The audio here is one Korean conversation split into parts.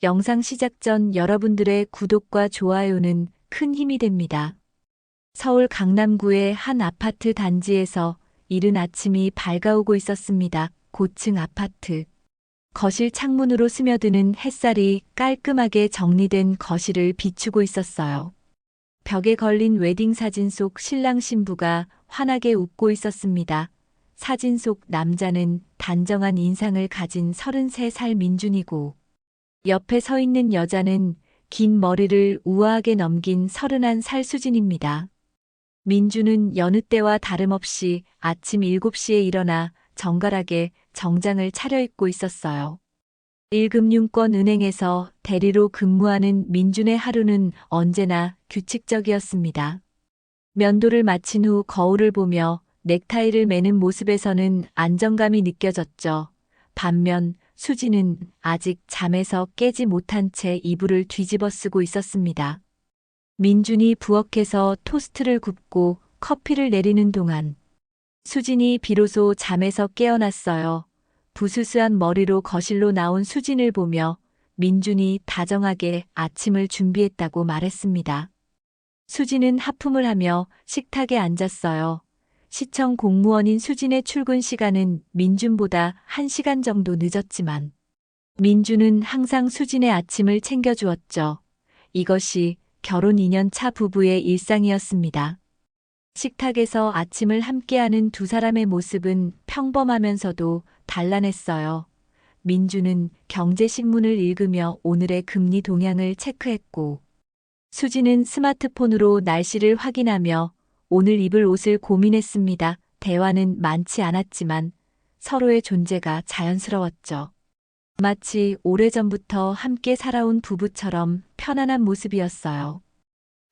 영상 시작 전 여러분들의 구독과 좋아요는 큰 힘이 됩니다. 서울 강남구의 한 아파트 단지에서 이른 아침이 밝아오고 있었습니다. 고층 아파트. 거실 창문으로 스며드는 햇살이 깔끔하게 정리된 거실을 비추고 있었어요. 벽에 걸린 웨딩 사진 속 신랑 신부가 환하게 웃고 있었습니다. 사진 속 남자는 단정한 인상을 가진 33살 민준이고, 옆에 서 있는 여자는 긴 머리를 우아하게 넘긴 31살 수진입니다. 민주는 여느 때와 다름없이 아침 7시에 일어나 정갈하게 정장을 차려입고 있었어요. 1금융권 은행에서 대리로 근무하는 민준의 하루는 언제나 규칙적이었습니다. 면도를 마친 후 거울을 보며 넥타이를 매는 모습에서는 안정감이 느껴졌죠. 반면 수지는 아직 잠에서 깨지 못한 채 이불을 뒤집어 쓰고 있었습니다. 민준이 부엌에서 토스트를 굽고 커피를 내리는 동안 수진이 비로소 잠에서 깨어났어요. 부스스한 머리로 거실로 나온 수진을 보며 민준이 다정하게 아침을 준비했다고 말했습니다. 수진은 하품을 하며 식탁에 앉았어요. 시청 공무원인 수진의 출근 시간은 민준보다 1시간 정도 늦었지만 민준은 항상 수진의 아침을 챙겨주었죠. 이것이 결혼 2년 차 부부의 일상이었습니다. 식탁에서 아침을 함께하는 두 사람의 모습은 평범하면서도 단란했어요. 민준은 경제신문을 읽으며 오늘의 금리 동향을 체크했고, 수지는 스마트폰으로 날씨를 확인하며 오늘 입을 옷을 고민했습니다. 대화는 많지 않았지만 서로의 존재가 자연스러웠죠. 마치 오래전부터 함께 살아온 부부처럼 편안한 모습이었어요.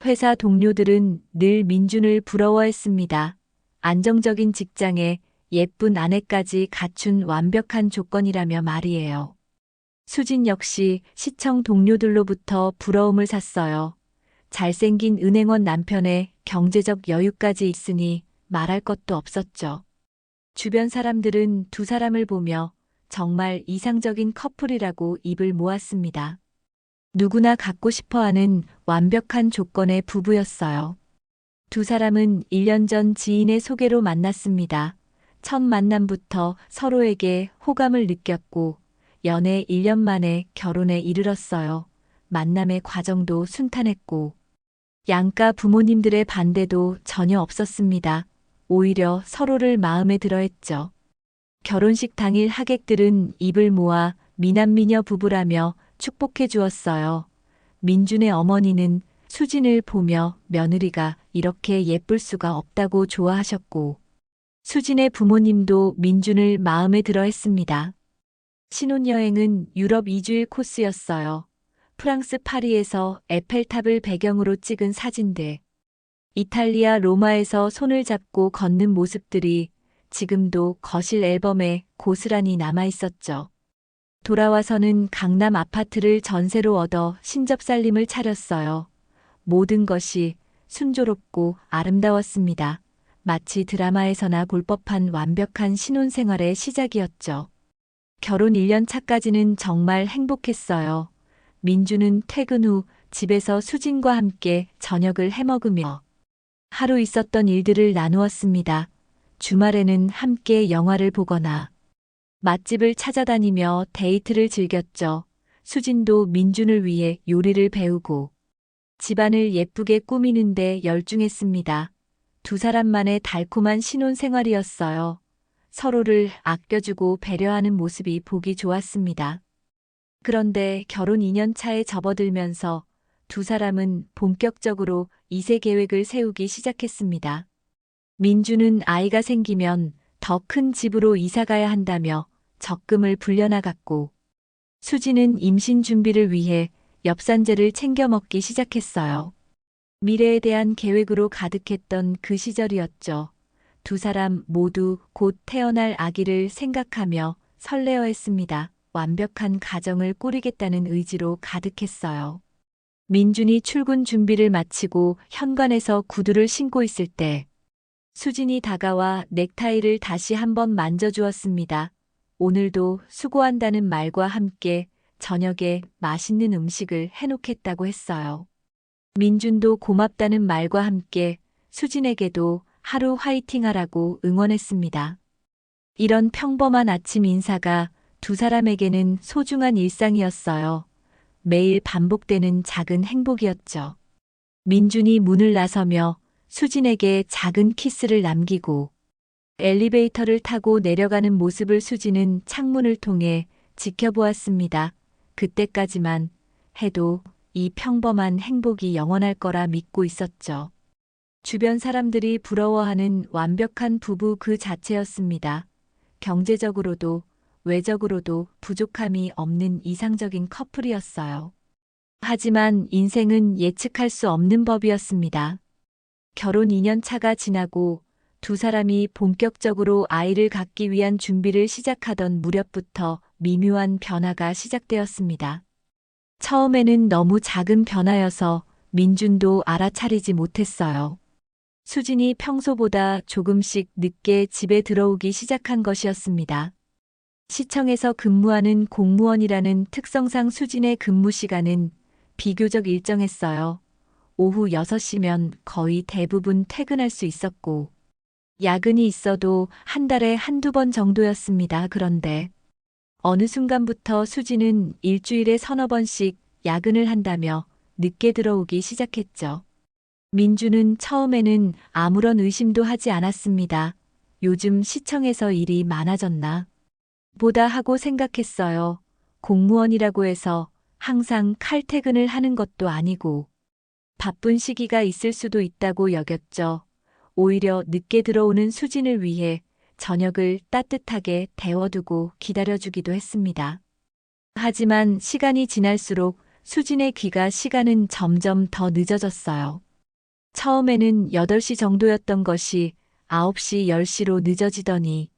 회사 동료들은 늘 민준을 부러워했습니다. 안정적인 직장에 예쁜 아내까지 갖춘 완벽한 조건이라며 말이에요. 수진 역시 시청 동료들로부터 부러움을 샀어요. 잘생긴 은행원 남편에 경제적 여유까지 있으니 말할 것도 없었죠. 주변 사람들은 두 사람을 보며 정말 이상적인 커플이라고 입을 모았습니다. 누구나 갖고 싶어하는 완벽한 조건의 부부였어요. 두 사람은 1년 전 지인의 소개로 만났습니다. 첫 만남부터 서로에게 호감을 느꼈고 연애 1년 만에 결혼에 이르렀어요. 만남의 과정도 순탄했고 양가 부모님들의 반대도 전혀 없었습니다. 오히려 서로를 마음에 들어 했죠. 결혼식 당일 하객들은 입을 모아 미남미녀 부부라며 축복해 주었어요. 민준의 어머니는 수진을 보며 며느리가 이렇게 예쁠 수가 없다고 좋아하셨고, 수진의 부모님도 민준을 마음에 들어 했습니다. 신혼여행은 유럽 2주일 코스였어요. 프랑스 파리에서 에펠탑을 배경으로 찍은 사진들, 이탈리아 로마에서 손을 잡고 걷는 모습들이 지금도 거실 앨범에 고스란히 남아 있었죠. 돌아와서는 강남 아파트를 전세로 얻어 신접살림을 차렸어요. 모든 것이 순조롭고 아름다웠습니다. 마치 드라마에서나 볼 법한 완벽한 신혼생활의 시작이었죠. 결혼 1년 차까지는 정말 행복했어요. 민주는 퇴근 후 집에서 수진과 함께 저녁을 해먹으며 하루 있었던 일들을 나누었습니다. 주말에는 함께 영화를 보거나 맛집을 찾아다니며 데이트를 즐겼죠. 수진도 민준을 위해 요리를 배우고 집안을 예쁘게 꾸미는데 열중했습니다. 두 사람만의 달콤한 신혼생활이었어요. 서로를 아껴주고 배려하는 모습이 보기 좋았습니다. 그런데 결혼 2년 차에 접어들면서 두 사람은 본격적으로 2세 계획을 세우기 시작했습니다. 민주는 아이가 생기면 더 큰 집으로 이사 가야 한다며 적금을 불려나갔고, 수지는 임신 준비를 위해 엽산제를 챙겨 먹기 시작했어요. 미래에 대한 계획으로 가득했던 그 시절이었죠. 두 사람 모두 곧 태어날 아기를 생각하며 설레어했습니다. 완벽한 가정을 꾸리겠다는 의지로 가득했어요. 민준이 출근 준비를 마치고 현관에서 구두를 신고 있을 때 수진이 다가와 넥타이를 다시 한번 만져주었습니다. 오늘도 수고한다는 말과 함께 저녁에 맛있는 음식을 해놓겠다고 했어요. 민준도 고맙다는 말과 함께 수진에게도 하루 화이팅 하라고 응원했습니다. 이런 평범한 아침 인사가 두 사람에게는 소중한 일상이었어요. 매일 반복되는 작은 행복이었죠. 민준이 문을 나서며 수진에게 작은 키스를 남기고 엘리베이터를 타고 내려가는 모습을 수진은 창문을 통해 지켜보았습니다. 그때까지만 해도 이 평범한 행복이 영원할 거라 믿고 있었죠. 주변 사람들이 부러워하는 완벽한 부부 그 자체였습니다. 경제적으로도 외적으로도 부족함이 없는 이상적인 커플이었어요. 하지만 인생은 예측할 수 없는 법이었습니다. 결혼 2년 차가 지나고 두 사람이 본격적으로 아이를 갖기 위한 준비를 시작하던 무렵부터 미묘한 변화가 시작되었습니다. 처음에는 너무 작은 변화여서 민준도 알아차리지 못했어요. 수진이 평소보다 조금씩 늦게 집에 들어오기 시작한 것이었습니다. 시청에서 근무하는 공무원이라는 특성상 수진의 근무 시간은 비교적 일정했어요. 오후 6시면 거의 대부분 퇴근할 수 있었고, 야근이 있어도 한 달에 한두 번 정도였습니다. 그런데 어느 순간부터 수진은 일주일에 서너 번씩 야근을 한다며 늦게 들어오기 시작했죠. 민주는 처음에는 아무런 의심도 하지 않았습니다. 요즘 시청에서 일이 많아졌나 보다 하고 생각했어요. 공무원이라고 해서 항상 칼퇴근을 하는 것도 아니고 바쁜 시기가 있을 수도 있다고 여겼죠. 오히려 늦게 들어오는 수진을 위해 저녁을 따뜻하게 데워두고 기다려주기도 했습니다. 하지만 시간이 지날수록 수진의 귀가 시간은 점점 더 늦어졌어요. 처음에는 8시 정도였던 것이 9시, 10시로 늦어지더니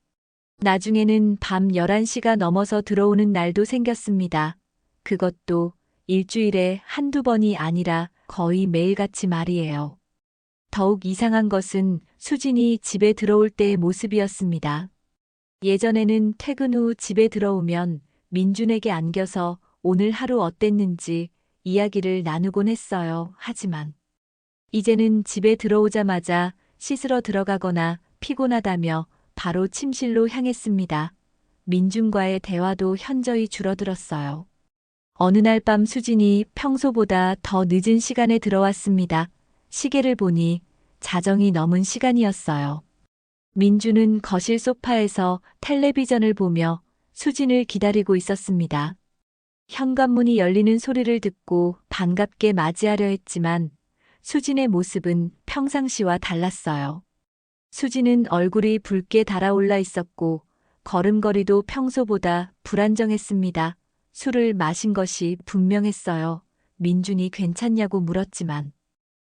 나중에는 밤 11시가 넘어서 들어오는 날도 생겼습니다. 그것도 일주일에 한두 번이 아니라 거의 매일같이 말이에요. 더욱 이상한 것은 수진이 집에 들어올 때의 모습이었습니다. 예전에는 퇴근 후 집에 들어오면 민준에게 안겨서 오늘 하루 어땠는지 이야기를 나누곤 했어요. 하지만 이제는 집에 들어오자마자 씻으러 들어가거나 피곤하다며 바로 침실로 향했습니다. 민준과의 대화도 현저히 줄어들었어요. 어느 날 밤 수진이 평소보다 더 늦은 시간에 들어왔습니다. 시계를 보니 자정이 넘은 시간이었어요. 민주는 거실 소파에서 텔레비전을 보며 수진을 기다리고 있었습니다. 현관문이 열리는 소리를 듣고 반갑게 맞이하려 했지만 수진의 모습은 평상시와 달랐어요. 수진은 얼굴이 붉게 달아올라 있었고 걸음걸이도 평소보다 불안정했습니다. 술을 마신 것이 분명했어요. 민준이 괜찮냐고 물었지만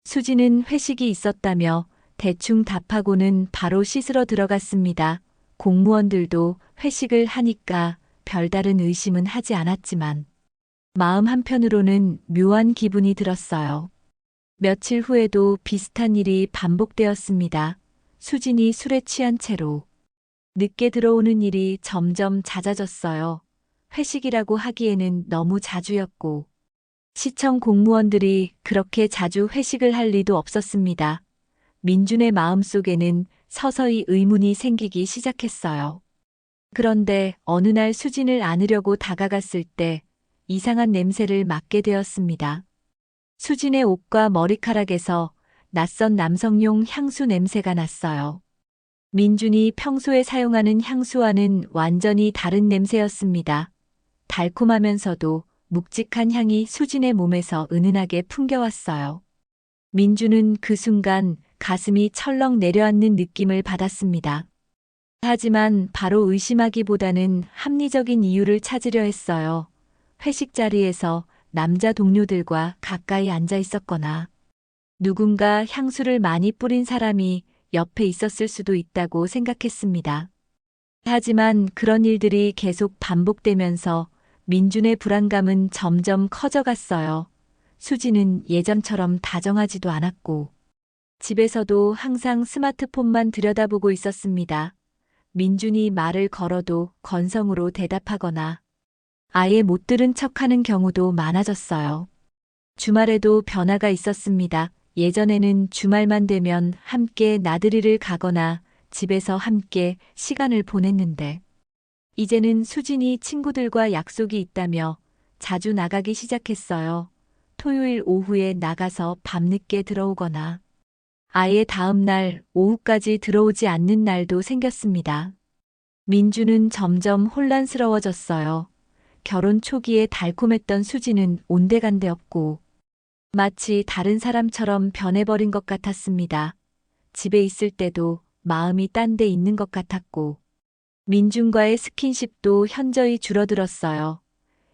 수진은 회식이 있었다며 대충 답하고는 바로 씻으러 들어갔습니다. 공무원들도 회식을 하니까 별다른 의심은 하지 않았지만 마음 한편으로는 묘한 기분이 들었어요. 며칠 후에도 비슷한 일이 반복되었습니다. 수진이 술에 취한 채로 늦게 들어오는 일이 점점 잦아졌어요. 회식이라고 하기에는 너무 자주였고 시청 공무원들이 그렇게 자주 회식을 할 리도 없었습니다. 민준의 마음속에는 서서히 의문이 생기기 시작했어요. 그런데 어느 날 수진을 안으려고 다가갔을 때 이상한 냄새를 맡게 되었습니다. 수진의 옷과 머리카락에서 낯선 남성용 향수 냄새가 났어요. 민준이 평소에 사용하는 향수와는 완전히 다른 냄새였습니다. 달콤하면서도 묵직한 향이 수진의 몸에서 은은하게 풍겨왔어요. 민준은 그 순간 가슴이 철렁 내려앉는 느낌을 받았습니다. 하지만 바로 의심하기보다는 합리적인 이유를 찾으려 했어요. 회식 자리에서 남자 동료들과 가까이 앉아 있었거나 누군가 향수를 많이 뿌린 사람이 옆에 있었을 수도 있다고 생각했습니다. 하지만 그런 일들이 계속 반복되면서 민준의 불안감은 점점 커져갔어요. 수지는 예전처럼 다정하지도 않았고 집에서도 항상 스마트폰만 들여다보고 있었습니다. 민준이 말을 걸어도 건성으로 대답하거나 아예 못 들은 척하는 경우도 많아졌어요. 주말에도 변화가 있었습니다. 예전에는 주말만 되면 함께 나들이를 가거나 집에서 함께 시간을 보냈는데, 이제는 수진이 친구들과 약속이 있다며 자주 나가기 시작했어요. 토요일 오후에 나가서 밤늦게 들어오거나 아예 다음 날 오후까지 들어오지 않는 날도 생겼습니다. 민주는 점점 혼란스러워졌어요. 결혼 초기에 달콤했던 수지는 온데간데 없고 마치 다른 사람처럼 변해버린 것 같았습니다. 집에 있을 때도 마음이 딴 데 있는 것 같았고 민준과의 스킨십도 현저히 줄어들었어요.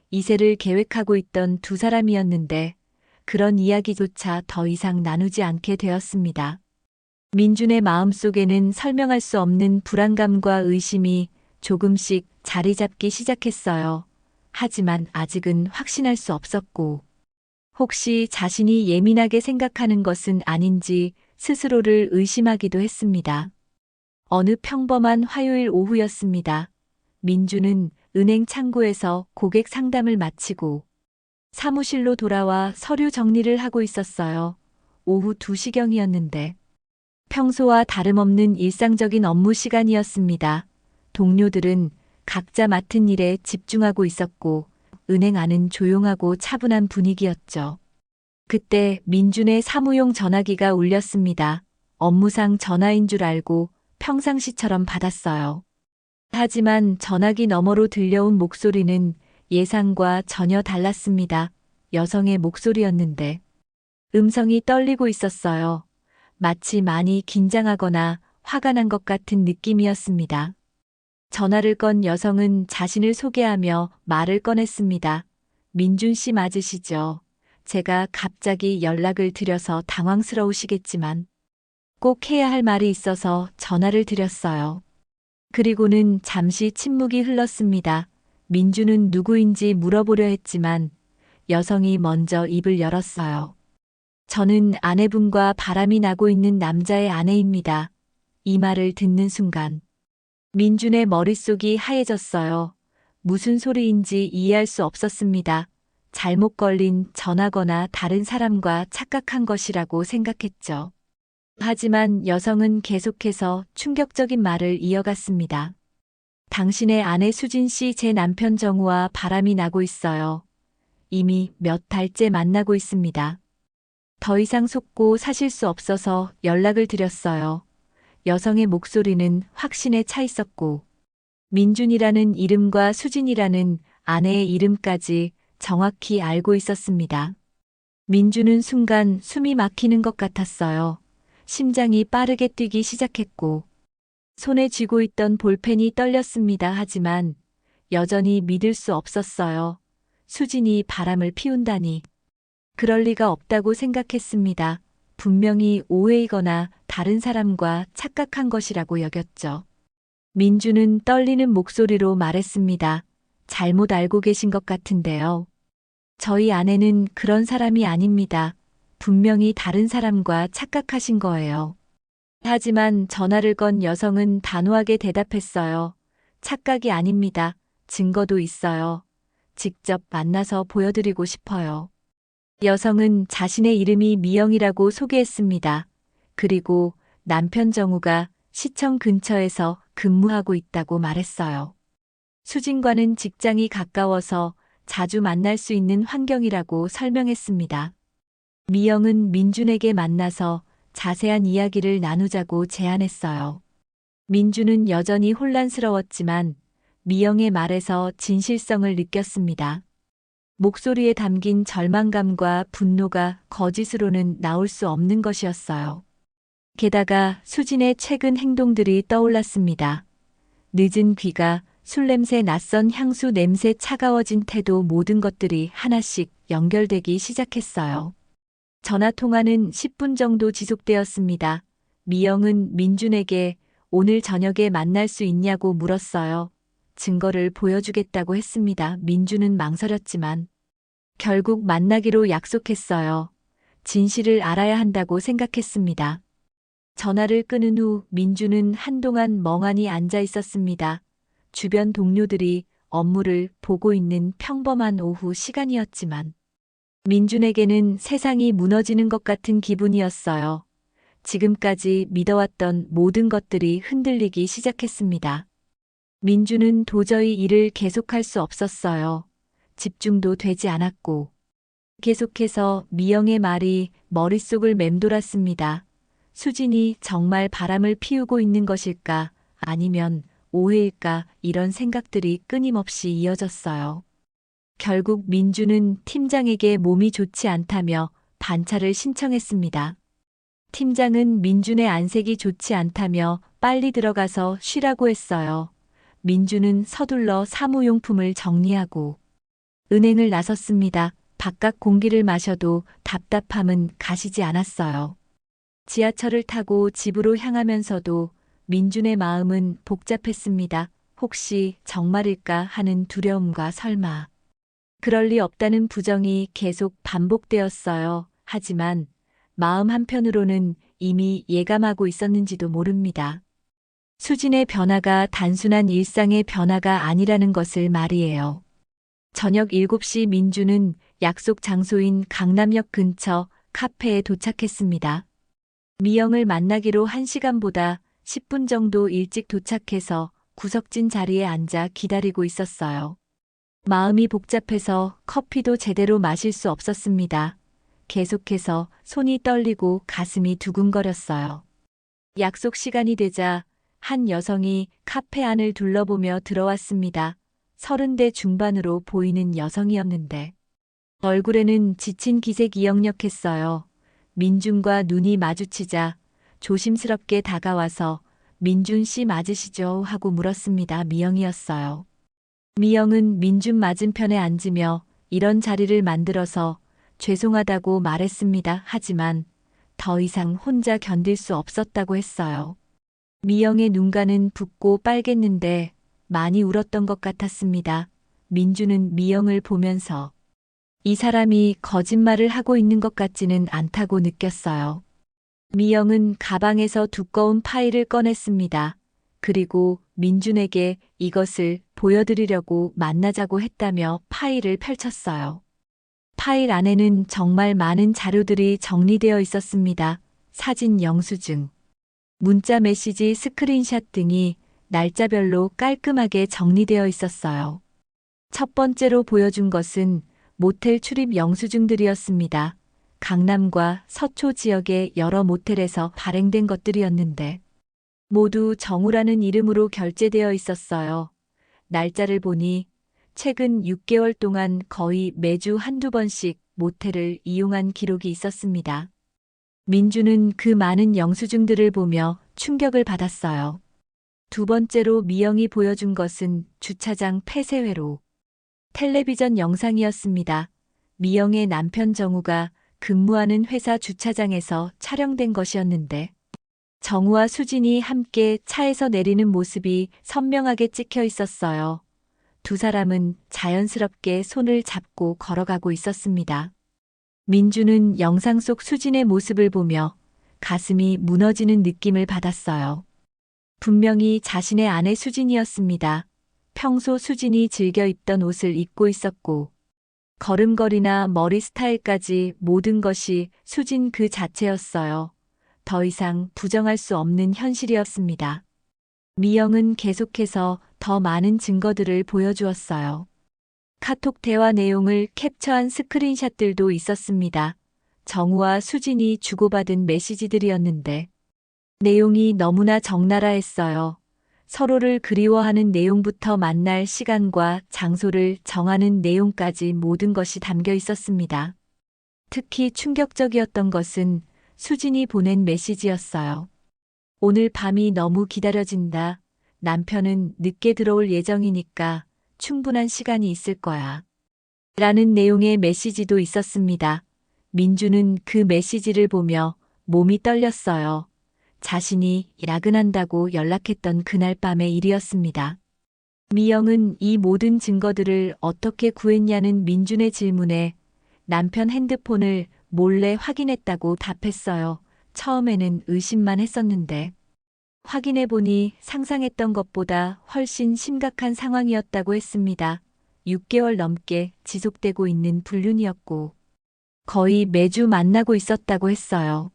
이세를 계획하고 있던 두 사람이었는데 그런 이야기조차 더 이상 나누지 않게 되었습니다. 민준의 마음속에는 설명할 수 없는 불안감과 의심이 조금씩 자리 잡기 시작했어요. 하지만 아직은 확신할 수 없었고, 혹시 자신이 예민하게 생각하는 것은 아닌지 스스로를 의심하기도 했습니다. 어느 평범한 화요일 오후였습니다. 민주는 은행 창구에서 고객 상담을 마치고 사무실로 돌아와 서류 정리를 하고 있었어요. 오후 2시경이었는데 평소와 다름없는 일상적인 업무 시간이었습니다. 동료들은 각자 맡은 일에 집중하고 있었고 은행 안은 조용하고 차분한 분위기였죠. 그때 민준의 사무용 전화기가 울렸습니다. 업무상 전화인 줄 알고 평상시처럼 받았어요. 하지만 전화기 너머로 들려온 목소리는 예상과 전혀 달랐습니다. 여성의 목소리였는데 음성이 떨리고 있었어요. 마치 많이 긴장하거나 화가 난 것 같은 느낌이었습니다. 전화를 건 여성은 자신을 소개하며 말을 꺼냈습니다. 민준 씨 맞으시죠? 제가 갑자기 연락을 드려서 당황스러우시겠지만 꼭 해야 할 말이 있어서 전화를 드렸어요. 그리고는 잠시 침묵이 흘렀습니다. 민주는 누구인지 물어보려 했지만 여성이 먼저 입을 열었어요. 저는 아내분과 바람이 나고 있는 남자의 아내입니다. 이 말을 듣는 순간 민준의 머릿속이 하얘졌어요. 무슨 소리인지 이해할 수 없었습니다. 잘못 걸린 전화거나 다른 사람과 착각한 것이라고 생각했죠. 하지만 여성은 계속해서 충격적인 말을 이어갔습니다. 당신의 아내 수진 씨 제 남편 정우와 바람이 나고 있어요. 이미 몇 달째 만나고 있습니다. 더 이상 속고 사실 수 없어서 연락을 드렸어요. 여성의 목소리는 확신에 차 있었고 민준이라는 이름과 수진이라는 아내의 이름까지 정확히 알고 있었습니다. 민준은 순간 숨이 막히는 것 같았어요. 심장이 빠르게 뛰기 시작했고 손에 쥐고 있던 볼펜이 떨렸습니다. 하지만 여전히 믿을 수 없었어요. 수진이 바람을 피운다니. 그럴 리가 없다고 생각했습니다. 분명히 오해이거나 다른 사람과 착각한 것이라고 여겼죠. 민주는 떨리는 목소리로 말했습니다. 잘못 알고 계신 것 같은데요. 저희 아내는 그런 사람이 아닙니다. 분명히 다른 사람과 착각하신 거예요. 하지만 전화를 건 여성은 단호하게 대답했어요. 착각이 아닙니다. 증거도 있어요. 직접 만나서 보여드리고 싶어요. 여성은 자신의 이름이 미영이라고 소개했습니다. 그리고 남편 정우가 시청 근처에서 근무하고 있다고 말했어요. 수진과는 직장이 가까워서 자주 만날 수 있는 환경이라고 설명했습니다. 미영은 민준에게 만나서 자세한 이야기를 나누자고 제안했어요. 민준은 여전히 혼란스러웠지만 미영의 말에서 진실성을 느꼈습니다. 목소리에 담긴 절망감과 분노가 거짓으로는 나올 수 없는 것이었어요. 게다가 수진의 최근 행동들이 떠올랐습니다. 늦은 귀가, 술 냄새, 낯선 향수 냄새, 차가워진 태도, 모든 것들이 하나씩 연결되기 시작했어요. 전화통화는 10분 정도 지속되었습니다. 미영은 민준에게 오늘 저녁에 만날 수 있냐고 물었어요. 증거를 보여주겠다고 했습니다. 민준은 망설였지만 결국 만나기로 약속했어요. 진실을 알아야 한다고 생각했습니다. 전화를 끊은 후 민준은 한동안 멍하니 앉아 있었습니다. 주변 동료들이 업무를 보고 있는 평범한 오후 시간이었지만 민준에게는 세상이 무너지는 것 같은 기분이었어요. 지금까지 믿어왔던 모든 것들이 흔들리기 시작했습니다. 민준은 도저히 일을 계속할 수 없었어요. 집중도 되지 않았고 계속해서 미영의 말이 머릿속을 맴돌았습니다. 수진이 정말 바람을 피우고 있는 것일까? 아니면 오해일까? 이런 생각들이 끊임없이 이어졌어요. 결국 민주는 팀장에게 몸이 좋지 않다며 반차를 신청했습니다. 팀장은 민준의 안색이 좋지 않다며 빨리 들어가서 쉬라고 했어요. 민준은 서둘러 사무용품을 정리하고 은행을 나섰습니다. 바깥 공기를 마셔도 답답함은 가시지 않았어요. 지하철을 타고 집으로 향하면서도 민준의 마음은 복잡했습니다. 혹시 정말일까 하는 두려움과 설마. 그럴 리 없다는 부정이 계속 반복되었어요. 하지만 마음 한편으로는 이미 예감하고 있었는지도 모릅니다. 수진의 변화가 단순한 일상의 변화가 아니라는 것을 말이에요. 저녁 7시 민주는 약속 장소인 강남역 근처 카페에 도착했습니다. 미영을 만나기로 1시간보다 10분 정도 일찍 도착해서 구석진 자리에 앉아 기다리고 있었어요. 마음이 복잡해서 커피도 제대로 마실 수 없었습니다. 계속해서 손이 떨리고 가슴이 두근거렸어요. 약속 시간이 되자 한 여성이 카페 안을 둘러보며 들어왔습니다. 30대 중반으로 보이는 여성이었는데 얼굴에는 지친 기색이 역력했어요. 민준과 눈이 마주치자 조심스럽게 다가와서 민준 씨 맞으시죠? 하고 물었습니다. 미영이었어요. 미영은 민준 맞은편에 앉으며 이런 자리를 만들어서 죄송하다고 말했습니다. 하지만 더 이상 혼자 견딜 수 없었다고 했어요. 미영의 눈가는 붓고 빨갰는데 많이 울었던 것 같았습니다. 민준은 미영을 보면서 이 사람이 거짓말을 하고 있는 것 같지는 않다고 느꼈어요. 미영은 가방에서 두꺼운 파일을 꺼냈습니다. 그리고 민준에게 이것을 보여드리려고 만나자고 했다며 파일을 펼쳤어요. 파일 안에는 정말 많은 자료들이 정리되어 있었습니다. 사진 영수증, 문자 메시지 스크린샷 등이 날짜별로 깔끔하게 정리되어 있었어요. 첫 번째로 보여준 것은 모텔 출입 영수증들이었습니다. 강남과 서초 지역의 여러 모텔에서 발행된 것들이었는데 모두 정우라는 이름으로 결제되어 있었어요. 날짜를 보니 최근 6개월 동안 거의 매주 한두 번씩 모텔을 이용한 기록이 있었습니다. 민주는 그 많은 영수증들을 보며 충격을 받았어요. 두 번째로 미영이 보여준 것은 주차장 폐쇄회로 텔레비전 영상이었습니다. 미영의 남편 정우가 근무하는 회사 주차장에서 촬영된 것이었는데 정우와 수진이 함께 차에서 내리는 모습이 선명하게 찍혀 있었어요. 두 사람은 자연스럽게 손을 잡고 걸어가고 있었습니다. 민주는 영상 속 수진의 모습을 보며 가슴이 무너지는 느낌을 받았어요. 분명히 자신의 아내 수진이었습니다. 평소 수진이 즐겨 입던 옷을 입고 있었고 걸음걸이나 머리 스타일까지 모든 것이 수진 그 자체였어요. 더 이상 부정할 수 없는 현실이었습니다. 미영은 계속해서 더 많은 증거들을 보여주었어요. 카톡 대화 내용을 캡처한 스크린샷들도 있었습니다. 정우와 수진이 주고받은 메시지들이었는데 내용이 너무나 적나라했어요. 서로를 그리워하는 내용부터 만날 시간과 장소를 정하는 내용까지 모든 것이 담겨 있었습니다. 특히 충격적이었던 것은 수진이 보낸 메시지였어요. 오늘 밤이 너무 기다려진다. 남편은 늦게 들어올 예정이니까 충분한 시간이 있을 거야. 라는 내용의 메시지도 있었습니다. 민주는 그 메시지를 보며 몸이 떨렸어요. 자신이 야근한다고 연락했던 그날 밤의 일이었습니다. 미영은 이 모든 증거들을 어떻게 구했냐는 민준의 질문에 남편 핸드폰을 몰래 확인했다고 답했어요. 처음에는 의심만 했었는데 확인해보니 상상했던 것보다 훨씬 심각한 상황이었다고 했습니다. 6개월 넘게 지속되고 있는 불륜이었고 거의 매주 만나고 있었다고 했어요.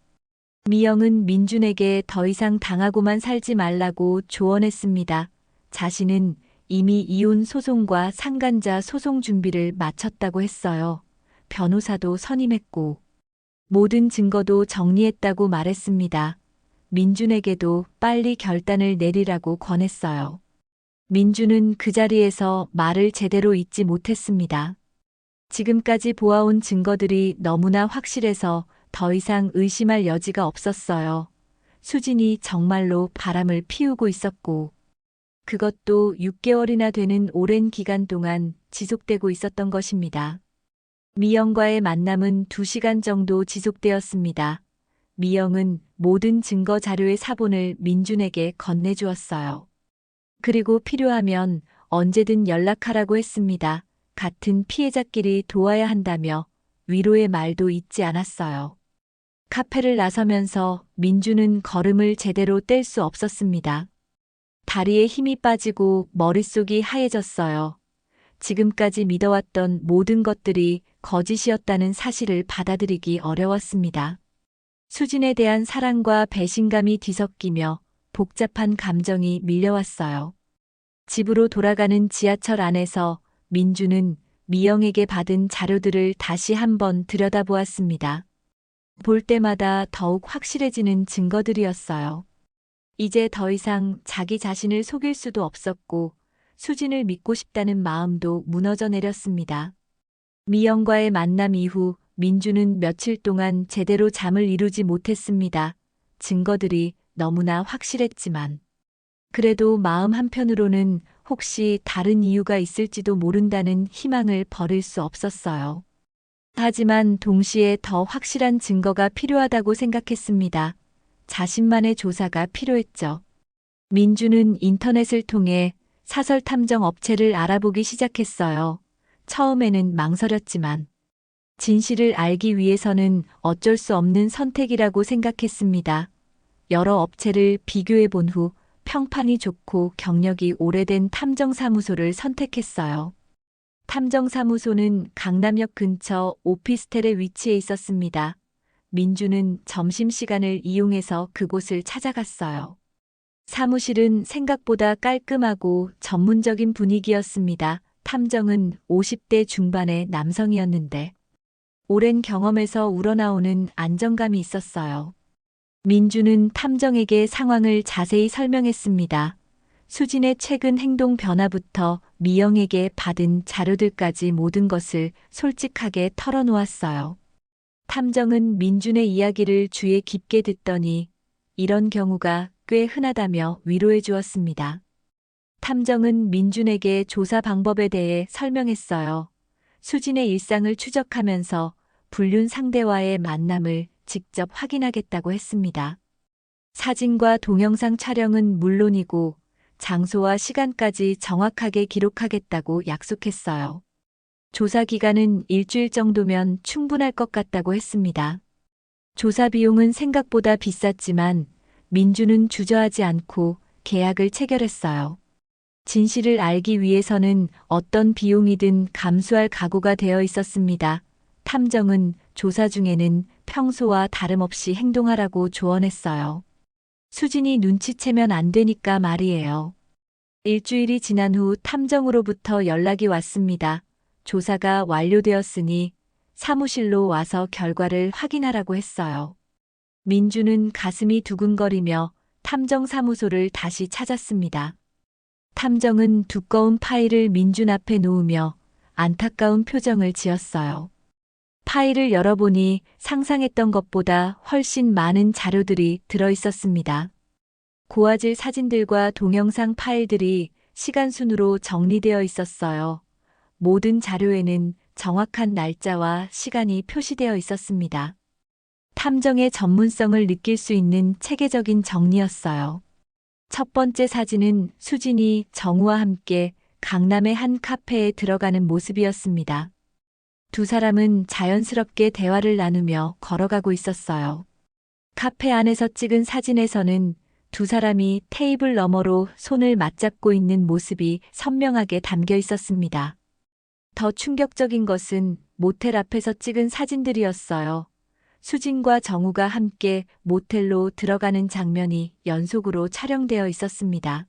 미영은 민준에게 더 이상 당하고만 살지 말라고 조언했습니다. 자신은 이미 이혼 소송과 상간자 소송 준비를 마쳤다고 했어요. 변호사도 선임했고 모든 증거도 정리했다고 말했습니다. 민준에게도 빨리 결단을 내리라고 권했어요. 민준은 그 자리에서 말을 제대로 잇지 못했습니다. 지금까지 보아온 증거들이 너무나 확실해서 더 이상 의심할 여지가 없었어요. 수진이 정말로 바람을 피우고 있었고, 그것도 6개월이나 되는 오랜 기간 동안 지속되고 있었던 것입니다. 미영과의 만남은 2시간 정도 지속되었습니다. 미영은 모든 증거 자료의 사본을 민준에게 건네주었어요. 그리고 필요하면 언제든 연락하라고 했습니다. 같은 피해자끼리 도와야 한다며 위로의 말도 잊지 않았어요. 카페를 나서면서 민준은 걸음을 제대로 뗄 수 없었습니다. 다리에 힘이 빠지고 머릿속이 하얘졌어요. 지금까지 믿어왔던 모든 것들이 거짓이었다는 사실을 받아들이기 어려웠습니다. 수진에 대한 사랑과 배신감이 뒤섞이며 복잡한 감정이 밀려왔어요. 집으로 돌아가는 지하철 안에서 민준은 미영에게 받은 자료들을 다시 한번 들여다보았습니다. 볼 때마다 더욱 확실해지는 증거들이었어요. 이제 더 이상 자기 자신을 속일 수도 없었고 수진을 믿고 싶다는 마음도 무너져 내렸습니다. 미영과의 만남 이후 민준은 며칠 동안 제대로 잠을 이루지 못했습니다. 증거들이 너무나 확실했지만 그래도 마음 한편으로는 혹시 다른 이유가 있을지도 모른다는 희망을 버릴 수 없었어요. 하지만 동시에 더 확실한 증거가 필요하다고 생각했습니다. 자신만의 조사가 필요했죠. 민준은 인터넷을 통해 사설 탐정 업체를 알아보기 시작했어요. 처음에는 망설였지만 진실을 알기 위해서는 어쩔 수 없는 선택이라고 생각했습니다. 여러 업체를 비교해 본 후 평판이 좋고 경력이 오래된 탐정사무소를 선택했어요. 탐정사무소는 강남역 근처 오피스텔에 위치해 있었습니다. 민주는 점심시간을 이용해서 그곳을 찾아갔어요. 사무실은 생각보다 깔끔하고 전문적인 분위기였습니다. 탐정은 50대 중반의 남성이었는데 오랜 경험에서 우러나오는 안정감이 있었어요. 민주는 탐정에게 상황을 자세히 설명했습니다. 수진의 최근 행동 변화부터 미영에게 받은 자료들까지 모든 것을 솔직하게 털어놓았어요. 탐정은 민준의 이야기를 귀에 깊게 듣더니 이런 경우가 꽤 흔하다며 위로해 주었습니다. 탐정은 민준에게 조사 방법에 대해 설명했어요. 수진의 일상을 추적하면서 불륜 상대와의 만남을 직접 확인하겠다고 했습니다. 사진과 동영상 촬영은 물론이고 장소와 시간까지 정확하게 기록하겠다고 약속했어요. 조사 기간은 일주일 정도면 충분할 것 같다고 했습니다. 조사 비용은 생각보다 비쌌지만 민주는 주저하지 않고 계약을 체결했어요. 진실을 알기 위해서는 어떤 비용이든 감수할 각오가 되어 있었습니다. 탐정은 조사 중에는 평소와 다름없이 행동하라고 조언했어요. 수진이 눈치채면 안 되니까 말이에요. 일주일이 지난 후 탐정으로부터 연락이 왔습니다. 조사가 완료되었으니 사무실로 와서 결과를 확인하라고 했어요. 민주는 가슴이 두근거리며 탐정사무소를 다시 찾았습니다. 탐정은 두꺼운 파일을 민준 앞에 놓으며 안타까운 표정을 지었어요. 파일을 열어보니 상상했던 것보다 훨씬 많은 자료들이 들어있었습니다. 고화질 사진들과 동영상 파일들이 시간 순으로 정리되어 있었어요. 모든 자료에는 정확한 날짜와 시간이 표시되어 있었습니다. 탐정의 전문성을 느낄 수 있는 체계적인 정리였어요. 첫 번째 사진은 수진이 정우와 함께 강남의 한 카페에 들어가는 모습이었습니다. 두 사람은 자연스럽게 대화를 나누며 걸어가고 있었어요. 카페 안에서 찍은 사진에서는 두 사람이 테이블 너머로 손을 맞잡고 있는 모습이 선명하게 담겨 있었습니다. 더 충격적인 것은 모텔 앞에서 찍은 사진들이었어요. 수진과 정우가 함께 모텔로 들어가는 장면이 연속으로 촬영되어 있었습니다.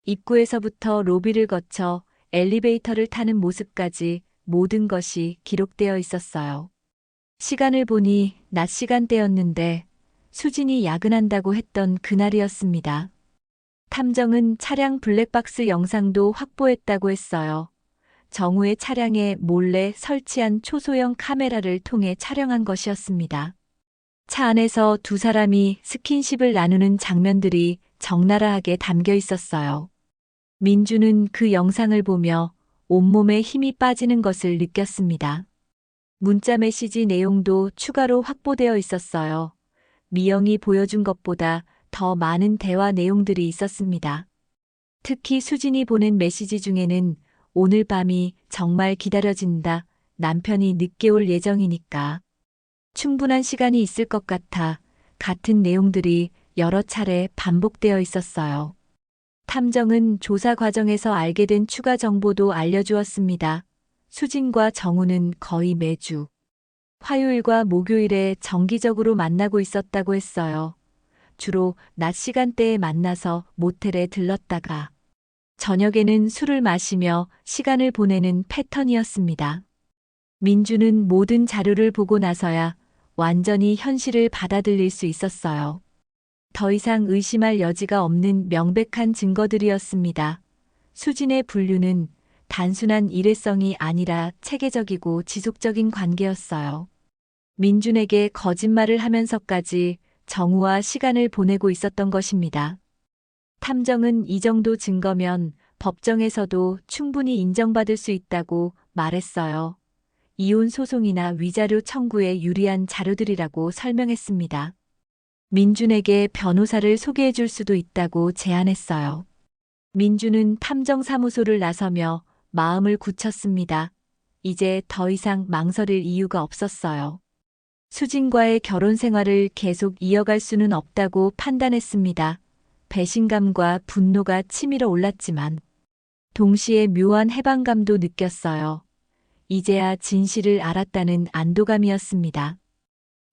입구에서부터 로비를 거쳐 엘리베이터를 타는 모습까지 모든 것이 기록되어 있었어요. 시간을 보니 낮 시간대였는데 수진이 야근한다고 했던 그날이었습니다. 탐정은 차량 블랙박스 영상도 확보했다고 했어요. 정우의 차량에 몰래 설치한 초소형 카메라를 통해 촬영한 것이었습니다. 차 안에서 두 사람이 스킨십을 나누는 장면들이 적나라하게 담겨 있었어요. 민주는 그 영상을 보며 온몸에 힘이 빠지는 것을 느꼈습니다. 문자 메시지 내용도 추가로 확보되어 있었어요. 미영이 보여준 것보다 더 많은 대화 내용들이 있었습니다. 특히 수진이 보낸 메시지 중에는 오늘 밤이 정말 기다려진다. 남편이 늦게 올 예정이니까. 충분한 시간이 있을 것 같아. 같은 내용들이 여러 차례 반복되어 있었어요. 탐정은 조사 과정에서 알게 된 추가 정보도 알려주었습니다. 수진과 정우는 거의 매주 화요일과 목요일에 정기적으로 만나고 있었다고 했어요. 주로 낮 시간대에 만나서 모텔에 들렀다가 저녁에는 술을 마시며 시간을 보내는 패턴이었습니다. 민주는 모든 자료를 보고 나서야 완전히 현실을 받아들일 수 있었어요. 더 이상 의심할 여지가 없는 명백한 증거들이었습니다. 수진의 분류는 단순한 일회성이 아니라 체계적이고 지속적인 관계였어요. 민준에게 거짓말을 하면서까지 정우와 시간을 보내고 있었던 것입니다. 탐정은 이 정도 증거면 법정에서도 충분히 인정받을 수 있다고 말했어요. 이혼 소송이나 위자료 청구에 유리한 자료들이라고 설명했습니다. 민준에게 변호사를 소개해 줄 수도 있다고 제안했어요. 민준은 탐정사무소를 나서며 마음을 굳혔습니다. 이제 더 이상 망설일 이유가 없었어요. 수진과의 결혼 생활을 계속 이어갈 수는 없다고 판단했습니다. 배신감과 분노가 치밀어 올랐지만 동시에 묘한 해방감도 느꼈어요. 이제야 진실을 알았다는 안도감이었습니다.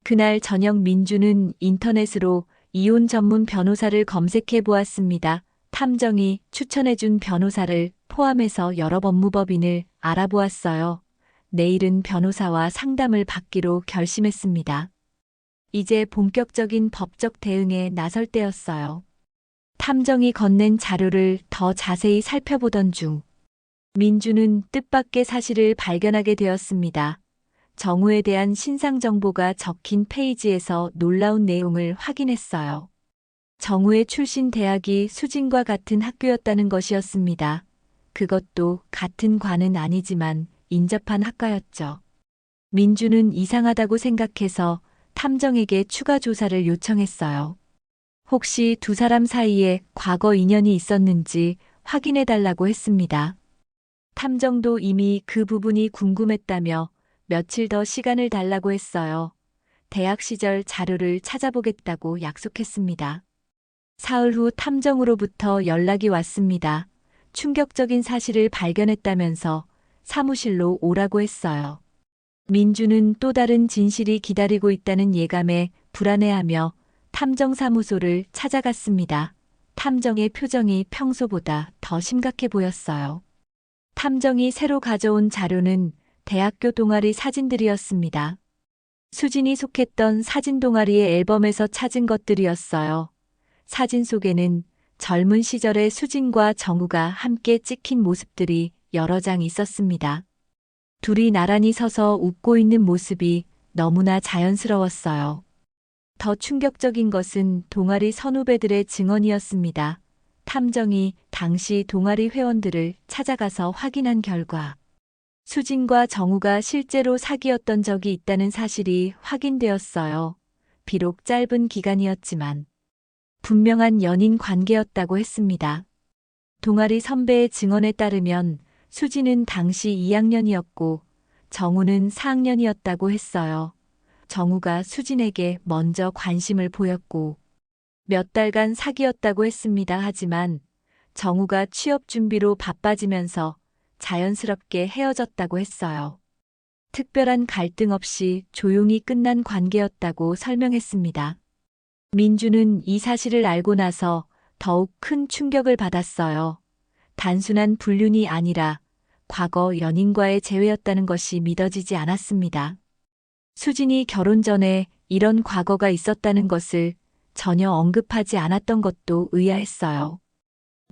그날 저녁 민주는 인터넷으로 이혼 전문 변호사를 검색해 보았습니다. 탐정이 추천해준 변호사를 포함해서 여러 법무법인을 알아보았어요. 내일은 변호사와 상담을 받기로 결심했습니다. 이제 본격적인 법적 대응에 나설 때였어요. 탐정이 건넨 자료를 더 자세히 살펴보던 중 민주는 뜻밖의 사실을 발견하게 되었습니다. 정우에 대한 신상 정보가 적힌 페이지에서 놀라운 내용을 확인했어요. 정우의 출신 대학이 수진과 같은 학교였다는 것이었습니다. 그것도 같은 과는 아니지만 인접한 학과였죠. 민주는 이상하다고 생각해서 탐정에게 추가 조사를 요청했어요. 혹시 두 사람 사이에 과거 인연이 있었는지 확인해 달라고 했습니다. 탐정도 이미 그 부분이 궁금했다며 며칠 더 시간을 달라고 했어요. 대학 시절 자료를 찾아보겠다고 약속했습니다. 사흘 후 탐정으로부터 연락이 왔습니다. 충격적인 사실을 발견했다면서 사무실로 오라고 했어요. 민주는 또 다른 진실이 기다리고 있다는 예감에 불안해하며 탐정사무소를 찾아갔습니다. 탐정의 표정이 평소보다 더 심각해 보였어요. 탐정이 새로 가져온 자료는 대학교 동아리 사진들이었습니다. 수진이 속했던 사진 동아리의 앨범에서 찾은 것들이었어요. 사진 속에는 젊은 시절의 수진과 정우가 함께 찍힌 모습들이 여러 장 있었습니다. 둘이 나란히 서서 웃고 있는 모습이 너무나 자연스러웠어요. 더 충격적인 것은 동아리 선후배들의 증언이었습니다. 탐정이 당시 동아리 회원들을 찾아가서 확인한 결과 수진과 정우가 실제로 사귀었던 적이 있다는 사실이 확인되었어요. 비록 짧은 기간이었지만 분명한 연인 관계였다고 했습니다. 동아리 선배의 증언에 따르면 수진은 당시 2학년이었고 정우는 4학년이었다고 했어요. 정우가 수진에게 먼저 관심을 보였고 몇 달간 사귀었다고 했습니다. 하지만 정우가 취업 준비로 바빠지면서 자연스럽게 헤어졌다고 했어요. 특별한 갈등 없이 조용히 끝난 관계였다고 설명했습니다. 민주는 이 사실을 알고 나서 더욱 큰 충격을 받았어요. 단순한 불륜이 아니라 과거 연인과의 재회였다는 것이 믿어지지 않았습니다. 수진이 결혼 전에 이런 과거가 있었다는 것을 전혀 언급하지 않았던 것도 의아했어요.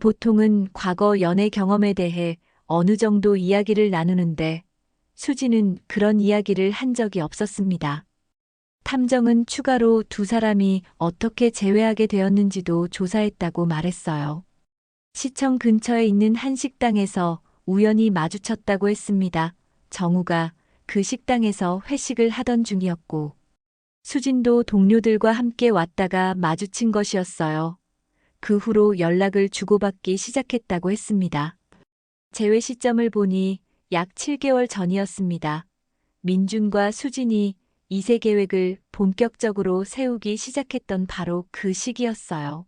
보통은 과거 연애 경험에 대해 어느 정도 이야기를 나누는데 수진은 그런 이야기를 한 적이 없었습니다. 탐정은 추가로 두 사람이 어떻게 재회하게 되었는지도 조사했다고 말했어요. 시청 근처에 있는 한 식당에서 우연히 마주쳤다고 했습니다. 정우가 그 식당에서 회식을 하던 중이었고, 수진도 동료들과 함께 왔다가 마주친 것이었어요. 그 후로 연락을 주고받기 시작했다고 했습니다. 재회 시점을 보니 약 7개월 전이었습니다. 민준과 수진이 2세 계획을 본격적으로 세우기 시작했던 바로 그 시기였어요.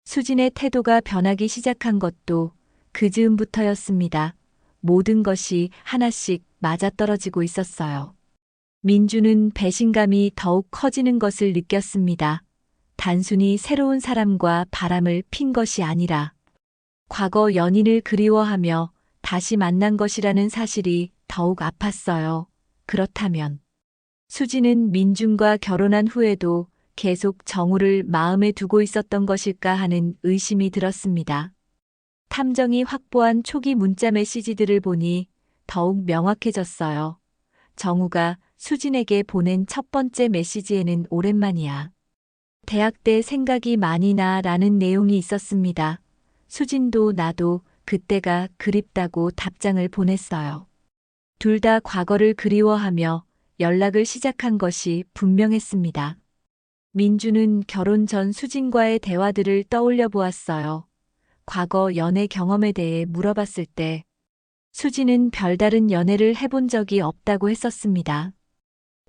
수진의 태도가 변하기 시작한 것도 그 즈음부터였습니다. 모든 것이 하나씩 맞아떨어지고 있었어요. 민주는 배신감이 더욱 커지는 것을 느꼈습니다. 단순히 새로운 사람과 바람을 핀 것이 아니라 과거 연인을 그리워하며 다시 만난 것이라는 사실이 더욱 아팠어요. 그렇다면 수진은 민준과 결혼한 후에도 계속 정우를 마음에 두고 있었던 것일까 하는 의심이 들었습니다. 탐정이 확보한 초기 문자 메시지들을 보니 더욱 명확해졌어요. 정우가 수진에게 보낸 첫 번째 메시지에는 오랜만이야. 대학 때 생각이 많이 나 라는 내용이 있었습니다. 수진도 나도 그때가 그립다고 답장을 보냈어요. 둘 다 과거를 그리워하며 연락을 시작한 것이 분명했습니다. 민주는 결혼 전 수진과의 대화들을 떠올려 보았어요. 과거 연애 경험에 대해 물어봤을 때 수진은 별다른 연애를 해본 적이 없다고 했었습니다.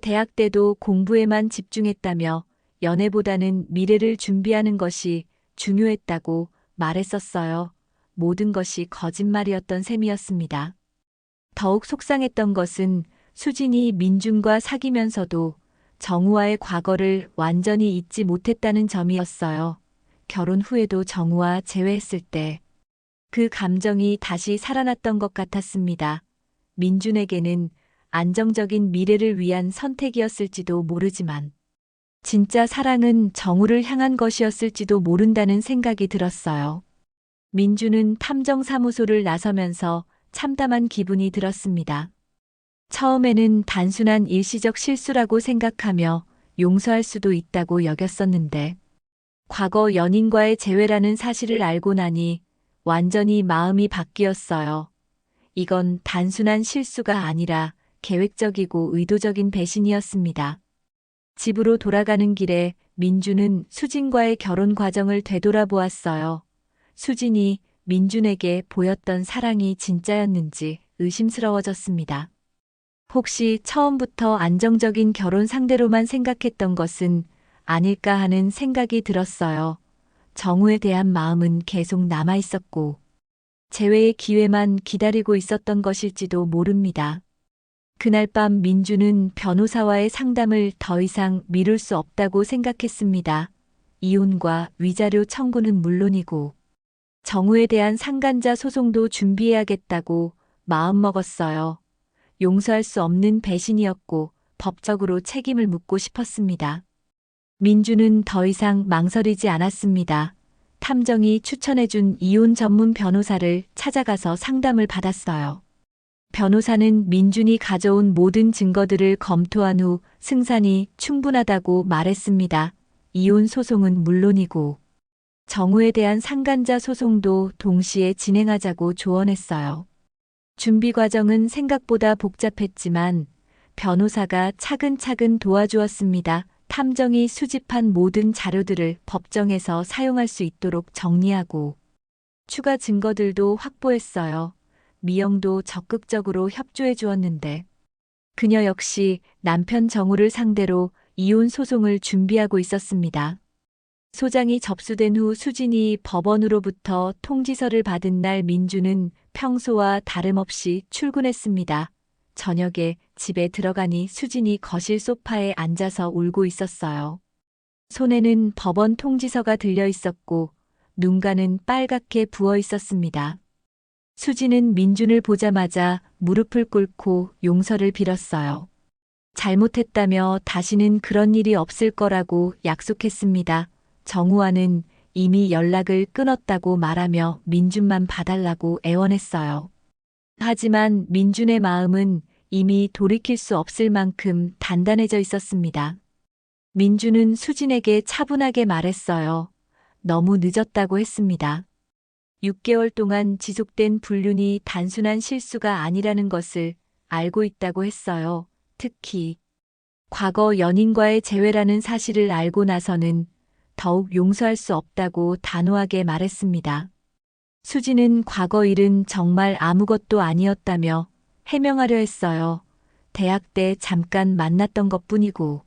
대학 때도 공부에만 집중했다며 연애보다는 미래를 준비하는 것이 중요했다고 말했었어요. 모든 것이 거짓말이었던 셈이었습니다. 더욱 속상했던 것은 수진이 민준과 사귀면서도 정우와의 과거를 완전히 잊지 못했다는 점이었어요. 결혼 후에도 정우와 재회했을 때 그 감정이 다시 살아났던 것 같았습니다. 민준에게는 안정적인 미래를 위한 선택이었을지도 모르지만 진짜 사랑은 정우를 향한 것이었을지도 모른다는 생각이 들었어요. 민준은 탐정사무소를 나서면서 참담한 기분이 들었습니다. 처음에는 단순한 일시적 실수라고 생각하며 용서할 수도 있다고 여겼었는데 과거 연인과의 재회라는 사실을 알고 나니 완전히 마음이 바뀌었어요. 이건 단순한 실수가 아니라 계획적이고 의도적인 배신이었습니다. 집으로 돌아가는 길에 민준은 수진과의 결혼 과정을 되돌아보았어요. 수진이 민준에게 보였던 사랑이 진짜였는지 의심스러워졌습니다. 혹시 처음부터 안정적인 결혼 상대로만 생각했던 것은 아닐까 하는 생각이 들었어요. 정우에 대한 마음은 계속 남아 있었고 재회의 기회만 기다리고 있었던 것일지도 모릅니다. 그날 밤 민주는 변호사와의 상담을 더 이상 미룰 수 없다고 생각했습니다. 이혼과 위자료 청구는 물론이고 정우에 대한 상간자 소송도 준비해야겠다고 마음먹었어요. 용서할 수 없는 배신이었고 법적으로 책임을 묻고 싶었습니다. 민주는 더 이상 망설이지 않았습니다. 탐정이 추천해준 이혼 전문 변호사를 찾아가서 상담을 받았어요. 변호사는 민준이 가져온 모든 증거들을 검토한 후 승산이 충분하다고 말했습니다. 이혼 소송은 물론이고 정우에 대한 상간자 소송도 동시에 진행하자고 조언했어요. 준비 과정은 생각보다 복잡했지만 변호사가 차근차근 도와주었습니다. 탐정이 수집한 모든 자료들을 법정에서 사용할 수 있도록 정리하고 추가 증거들도 확보했어요. 미영도 적극적으로 협조해 주었는데 그녀 역시 남편 정우를 상대로 이혼 소송을 준비하고 있었습니다. 소장이 접수된 후 수진이 법원으로부터 통지서를 받은 날 민주는 평소와 다름없이 출근했습니다. 저녁에 집에 들어가니 수진이 거실 소파에 앉아서 울고 있었어요. 손에는 법원 통지서가 들려 있었고 눈가는 빨갛게 부어 있었습니다. 수진은 민준을 보자마자 무릎을 꿇고 용서를 빌었어요. 잘못했다며 다시는 그런 일이 없을 거라고 약속했습니다. 정우와는 이미 연락을 끊었다고 말하며 민준만 봐달라고 애원했어요. 하지만 민준의 마음은 이미 돌이킬 수 없을 만큼 단단해져 있었습니다. 민준은 수진에게 차분하게 말했어요. 너무 늦었다고 했습니다. 6개월 동안 지속된 불륜이 단순한 실수가 아니라는 것을 알고 있다고 했어요. 특히 과거 연인과의 재회라는 사실을 알고 나서는 더욱 용서할 수 없다고 단호하게 말했습니다. 수지는 과거 일은 정말 아무것도 아니었다며 해명하려 했어요. 대학 때 잠깐 만났던 것뿐이고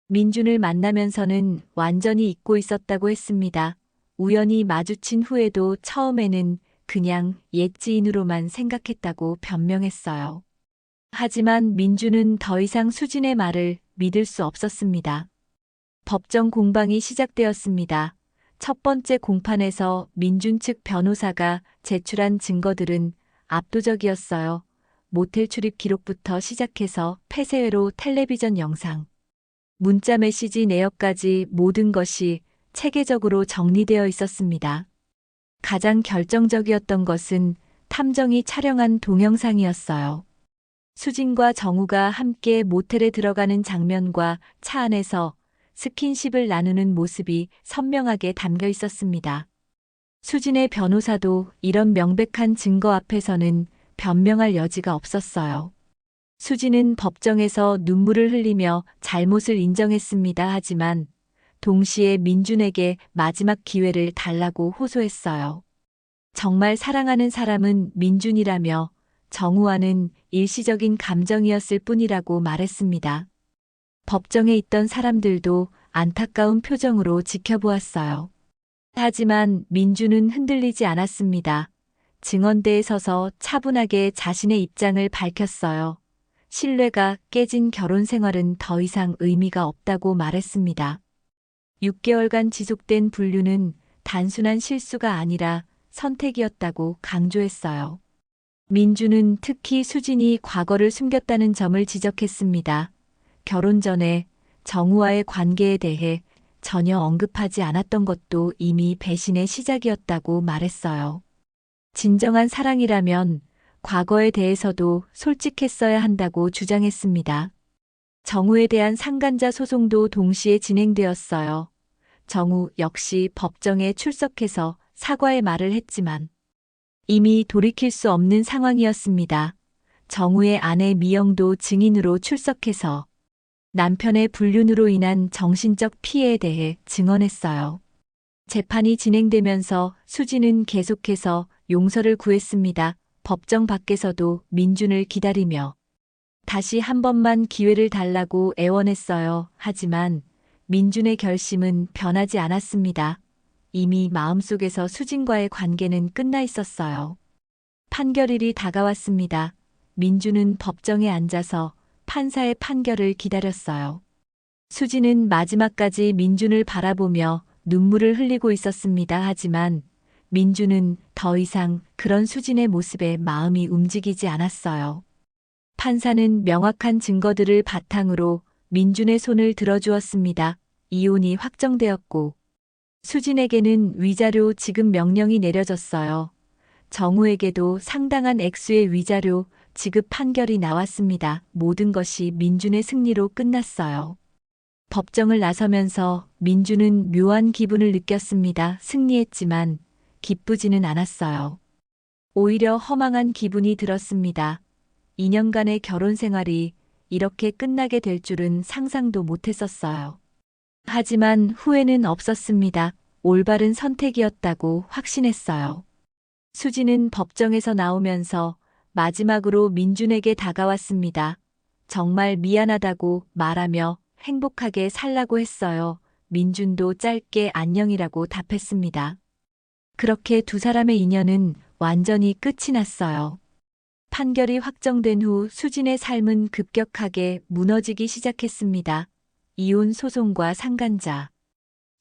민준을 만나면서는 완전히 잊고 있었다고 했습니다. 우연히 마주친 후에도 처음에는 그냥 옛 지인으로만 생각했다고 변명했어요. 하지만 민준은 더 이상 수진의 말을 믿을 수 없었습니다. 법정 공방이 시작되었습니다. 첫 번째 공판에서 민준 측 변호사가 제출한 증거들은 압도적이었어요. 모텔 출입 기록부터 시작해서 폐쇄회로 텔레비전 영상, 문자 메시지 내역까지 모든 것이 체계적으로 정리되어 있었습니다. 가장 결정적이었던 것은 탐정이 촬영한 동영상이었어요. 수진과 정우가 함께 모텔에 들어가는 장면과 차 안에서 스킨십을 나누는 모습이 선명하게 담겨 있었습니다. 수진의 변호사도 이런 명백한 증거 앞에서는 변명할 여지가 없었어요. 수진은 법정에서 눈물을 흘리며 잘못을 인정했습니다. 하지만 동시에 민준에게 마지막 기회를 달라고 호소했어요. 정말 사랑하는 사람은 민준이라며 정우와는 일시적인 감정이었을 뿐이라고 말했습니다. 법정에 있던 사람들도 안타까운 표정으로 지켜보았어요. 하지만 민준은 흔들리지 않았습니다. 증언대에 서서 차분하게 자신의 입장을 밝혔어요. 신뢰가 깨진 결혼 생활은 더 이상 의미가 없다고 말했습니다. 6개월간 지속된 불륜은 단순한 실수가 아니라 선택이었다고 강조했어요. 민준은 특히 수진이 과거를 숨겼다는 점을 지적했습니다. 결혼 전에 정우와의 관계에 대해 전혀 언급하지 않았던 것도 이미 배신의 시작이었다고 말했어요. 진정한 사랑이라면 과거에 대해서도 솔직했어야 한다고 주장했습니다. 정우에 대한 상간자 소송도 동시에 진행되었어요. 정우 역시 법정에 출석해서 사과의 말을 했지만 이미 돌이킬 수 없는 상황이었습니다. 정우의 아내 미영도 증인으로 출석해서 남편의 불륜으로 인한 정신적 피해에 대해 증언했어요. 재판이 진행되면서 수진은 계속해서 용서를 구했습니다. 법정 밖에서도 민준을 기다리며 다시 한 번만 기회를 달라고 애원했어요. 하지만 민준의 결심은 변하지 않았습니다. 이미 마음속에서 수진과의 관계는 끝나 있었어요. 판결일이 다가왔습니다. 민준은 법정에 앉아서 판사의 판결을 기다렸어요. 수진은 마지막까지 민준을 바라보며 눈물을 흘리고 있었습니다. 하지만 민준은 더 이상 그런 수진의 모습에 마음이 움직이지 않았어요. 판사는 명확한 증거들을 바탕으로 민준의 손을 들어주었습니다. 이혼이 확정되었고 수진에게는 위자료 지급 명령이 내려졌어요. 정우에게도 상당한 액수의 위자료 지급 판결이 나왔습니다. 모든 것이 민준의 승리로 끝났어요. 법정을 나서면서 민준은 묘한 기분을 느꼈습니다. 승리했지만 기쁘지는 않았어요. 오히려 허망한 기분이 들었습니다. 2년간의 결혼 생활이 이렇게 끝나게 될 줄은 상상도 못했었어요. 하지만 후회는 없었습니다. 올바른 선택이었다고 확신했어요. 수진은 법정에서 나오면서 마지막으로 민준에게 다가왔습니다. 정말 미안하다고 말하며 행복하게 살라고 했어요. 민준도 짧게 안녕이라고 답했습니다. 그렇게 두 사람의 인연은 완전히 끝이 났어요. 판결이 확정된 후 수진의 삶은 급격하게 무너지기 시작했습니다. 이혼 소송과 상간자.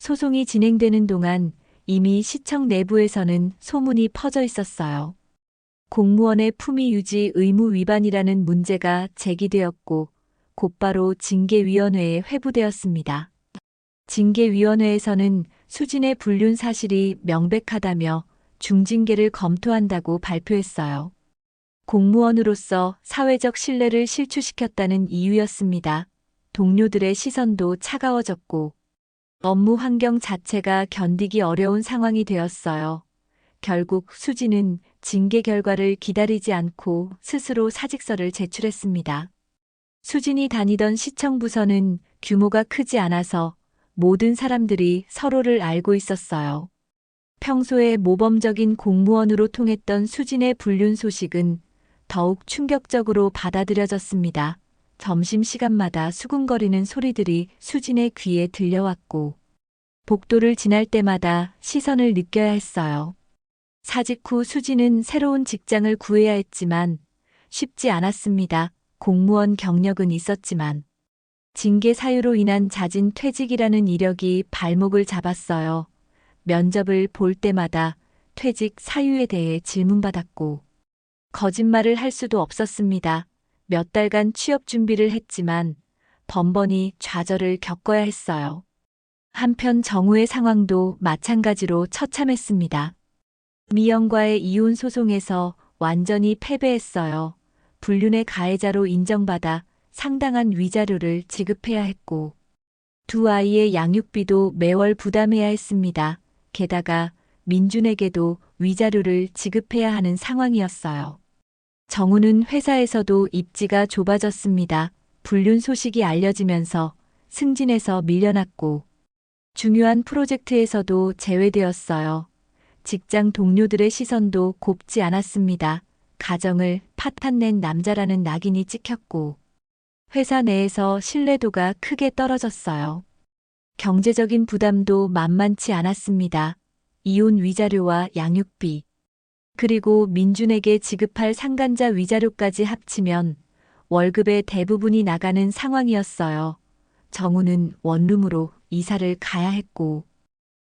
소송이 진행되는 동안 이미 시청 내부에서는 소문이 퍼져 있었어요. 공무원의 품위 유지 의무 위반이라는 문제가 제기되었고 곧바로 징계위원회에 회부되었습니다. 징계위원회에서는 수진의 불륜 사실이 명백하다며 중징계를 검토한다고 발표했어요. 공무원으로서 사회적 신뢰를 실추시켰다는 이유였습니다. 동료들의 시선도 차가워졌고 업무 환경 자체가 견디기 어려운 상황이 되었어요. 결국 수진은 징계 결과를 기다리지 않고 스스로 사직서를 제출했습니다. 수진이 다니던 시청 부서는 규모가 크지 않아서 모든 사람들이 서로를 알고 있었어요. 평소에 모범적인 공무원으로 통했던 수진의 불륜 소식은 더욱 충격적으로 받아들여졌습니다. 점심시간마다 수군거리는 소리들이 수진의 귀에 들려왔고 복도를 지날 때마다 시선을 느껴야 했어요. 사직 후 수진은 새로운 직장을 구해야 했지만 쉽지 않았습니다. 공무원 경력은 있었지만 징계 사유로 인한 자진 퇴직이라는 이력이 발목을 잡았어요. 면접을 볼 때마다 퇴직 사유에 대해 질문받았고 거짓말을 할 수도 없었습니다. 몇 달간 취업 준비를 했지만 번번이 좌절을 겪어야 했어요. 한편 정우의 상황도 마찬가지로 처참했습니다. 미영과의 이혼 소송에서 완전히 패배했어요. 불륜의 가해자로 인정받아 상당한 위자료를 지급해야 했고 두 아이의 양육비도 매월 부담해야 했습니다. 게다가 민준에게도 위자료를 지급해야 하는 상황이었어요. 정우는 회사에서도 입지가 좁아졌습니다. 불륜 소식이 알려지면서 승진해서 밀려났고 중요한 프로젝트에서도 제외되었어요. 직장 동료들의 시선도 곱지 않았습니다. 가정을 파탄낸 남자라는 낙인이 찍혔고 회사 내에서 신뢰도가 크게 떨어졌어요. 경제적인 부담도 만만치 않았습니다. 이혼 위자료와 양육비, 그리고 민준에게 지급할 상간자 위자료까지 합치면 월급의 대부분이 나가는 상황이었어요. 정우는 원룸으로 이사를 가야 했고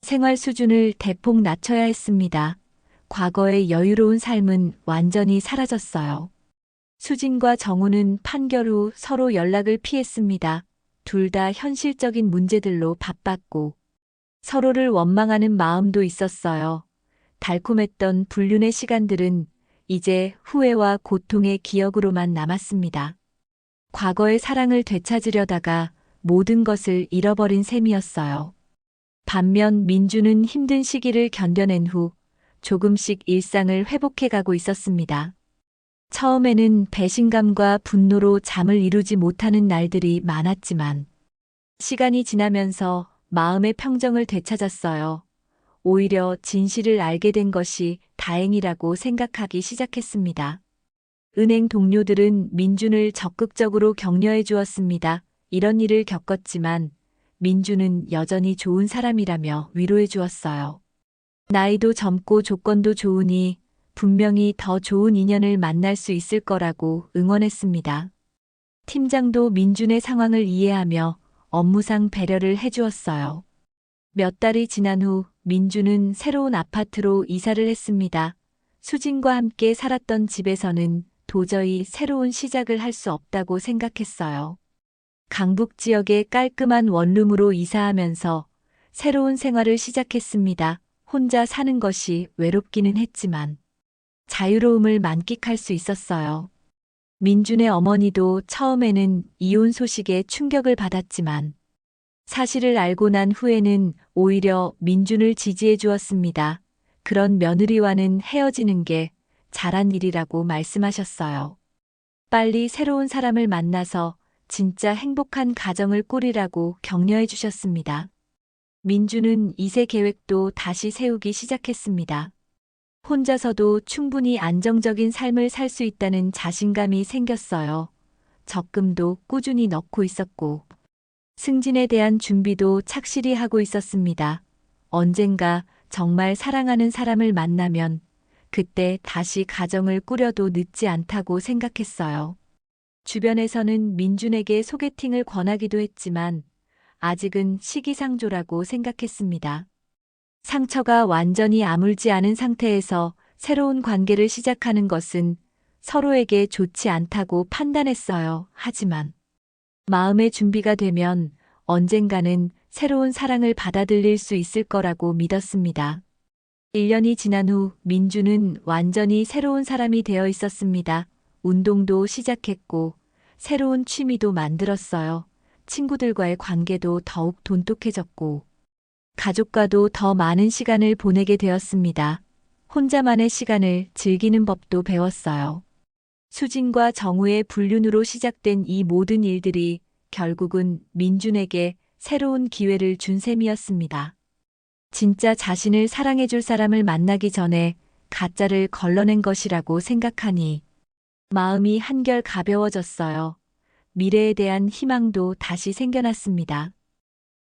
생활 수준을 대폭 낮춰야 했습니다. 과거의 여유로운 삶은 완전히 사라졌어요. 수진과 정우는 판결 후 서로 연락을 피했습니다. 둘 다 현실적인 문제들로 바빴고 서로를 원망하는 마음도 있었어요. 달콤했던 불륜의 시간들은 이제 후회와 고통의 기억으로만 남았습니다. 과거의 사랑을 되찾으려다가 모든 것을 잃어버린 셈이었어요. 반면 민주는 힘든 시기를 견뎌낸 후 조금씩 일상을 회복해가고 있었습니다. 처음에는 배신감과 분노로 잠을 이루지 못하는 날들이 많았지만 시간이 지나면서 마음의 평정을 되찾았어요. 오히려 진실을 알게 된 것이 다행이라고 생각하기 시작했습니다. 은행 동료들은 민준을 적극적으로 격려해 주었습니다. 이런 일을 겪었지만 민준은 여전히 좋은 사람이라며 위로해 주었어요. 나이도 젊고 조건도 좋으니 분명히 더 좋은 인연을 만날 수 있을 거라고 응원했습니다. 팀장도 민준의 상황을 이해하며 업무상 배려를 해주었어요. 몇 달이 지난 후 민준은 새로운 아파트로 이사를 했습니다. 수진과 함께 살았던 집에서는 도저히 새로운 시작을 할 수 없다고 생각했어요. 강북 지역의 깔끔한 원룸으로 이사하면서 새로운 생활을 시작했습니다. 혼자 사는 것이 외롭기는 했지만 자유로움을 만끽할 수 있었어요. 민준의 어머니도 처음에는 이혼 소식에 충격을 받았지만 사실을 알고 난 후에는 오히려 민준을 지지해 주었습니다. 그런 며느리와는 헤어지는 게 잘한 일이라고 말씀하셨어요. 빨리 새로운 사람을 만나서 진짜 행복한 가정을 꾸리라고 격려해 주셨습니다. 민준은 2세 계획도 다시 세우기 시작했습니다. 혼자서도 충분히 안정적인 삶을 살 수 있다는 자신감이 생겼어요. 적금도 꾸준히 넣고 있었고 승진에 대한 준비도 착실히 하고 있었습니다. 언젠가 정말 사랑하는 사람을 만나면 그때 다시 가정을 꾸려도 늦지 않다고 생각했어요. 주변에서는 민준에게 소개팅을 권하기도 했지만 아직은 시기상조라고 생각했습니다. 상처가 완전히 아물지 않은 상태에서 새로운 관계를 시작하는 것은 서로에게 좋지 않다고 판단했어요. 하지만 마음의 준비가 되면 언젠가는 새로운 사랑을 받아들일 수 있을 거라고 믿었습니다. 1년이 지난 후 민주는 완전히 새로운 사람이 되어 있었습니다. 운동도 시작했고 새로운 취미도 만들었어요. 친구들과의 관계도 더욱 돈독해졌고 가족과도 더 많은 시간을 보내게 되었습니다. 혼자만의 시간을 즐기는 법도 배웠어요. 수진과 정우의 불륜으로 시작된 이 모든 일들이 결국은 민준에게 새로운 기회를 준 셈이었습니다. 진짜 자신을 사랑해줄 사람을 만나기 전에 가짜를 걸러낸 것이라고 생각하니 마음이 한결 가벼워졌어요. 미래에 대한 희망도 다시 생겨났습니다.